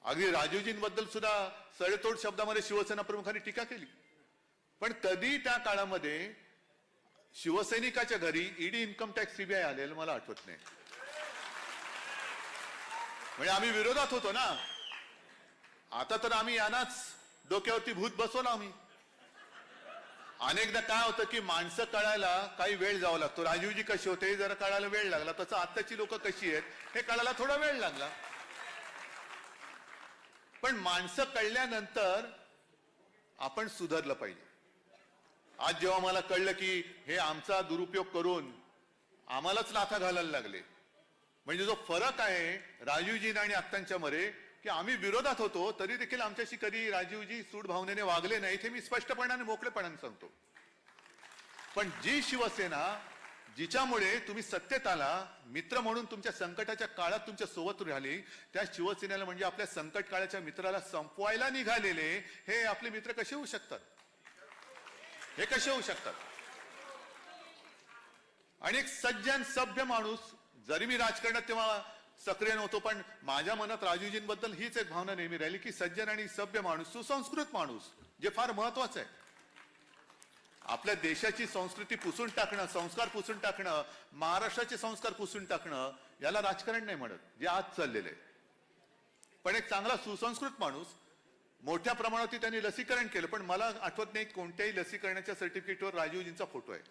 अगदी राजीवजींबद्दल सुद्धा सडेतोड शब्दामध्ये शिवसेना प्रमुखांनी टीका केली. पण कधी त्या काळामध्ये शिवसैनिकाच्या घरी ईडी, इन्कम टॅक्स, सीबीआय आलेलं मला आठवत नाही. म्हणजे आम्ही विरोधात होतो ना. आता तर आम्ही यांनाच डोक्यावरती भूत बसवलं आम्ही. अनेकदा काय होतं की माणसं कळायला काही वेळ जावा लागतो. राजीवजी कसे होते जरा कळायला वेळ लागला, तसं आत्ताची लोक कशी आहेत हे कळायला थोडा वेळ लागला. पण माणसं कळल्यानंतर आपण सुधारलं पाहिजे. आज जेव्हा मला कळलं की हे आमचा दुरुपयोग करून आम्हालाच लाथा घालायला लागले, म्हणजे जो फरक आहे राजीवजी आणि आत्तांच्या मध्ये की आम्ही विरोधात होतो तरी देखील आमच्याशी कधी राजीवजी सूड भावनेने वागले नाही, हे मी स्पष्टपणाने मोकळेपणाने सांगतो. पण जी शिवसेना जिच्यामुळे तुम्ही सत्तेत आला, मित्र म्हणून तुमच्या संकटाच्या काळात तुमच्या सोबत राहिली, त्या शिवसेनेला म्हणजे आपल्या संकट काळाच्या मित्राला संपवायला निघालेले हे आपले मित्र कसे होऊ शकतात? हे कसे होऊ शकतात? आणि एक सज्जन सभ्य माणूस, जरी मी राजकारणात तेव्हा सक्रिय नव्हतो, पण माझ्या मनात राजीवजींबद्दल हीच एक भावना नेहमी राहिली की सज्जन आणि सभ्य माणूस, सुसंस्कृत माणूस, जे फार महत्वाचं आहे. आपल्या देशाची संस्कृती पुसून टाकणं, संस्कार पुसून टाकणं, महाराष्ट्राचे संस्कार पुसून टाकणं, याला राजकारण नाही म्हणत, जे आज चाललेलं आहे. पण एक चांगला सुसंस्कृत माणूस, मोठ्या प्रमाणात त्यांनी लसीकरण केलं, पण मला आठवत नाही कोणत्याही लसीकरणाच्या सर्टिफिकेटवर राजीवजींचा फोटो आहे.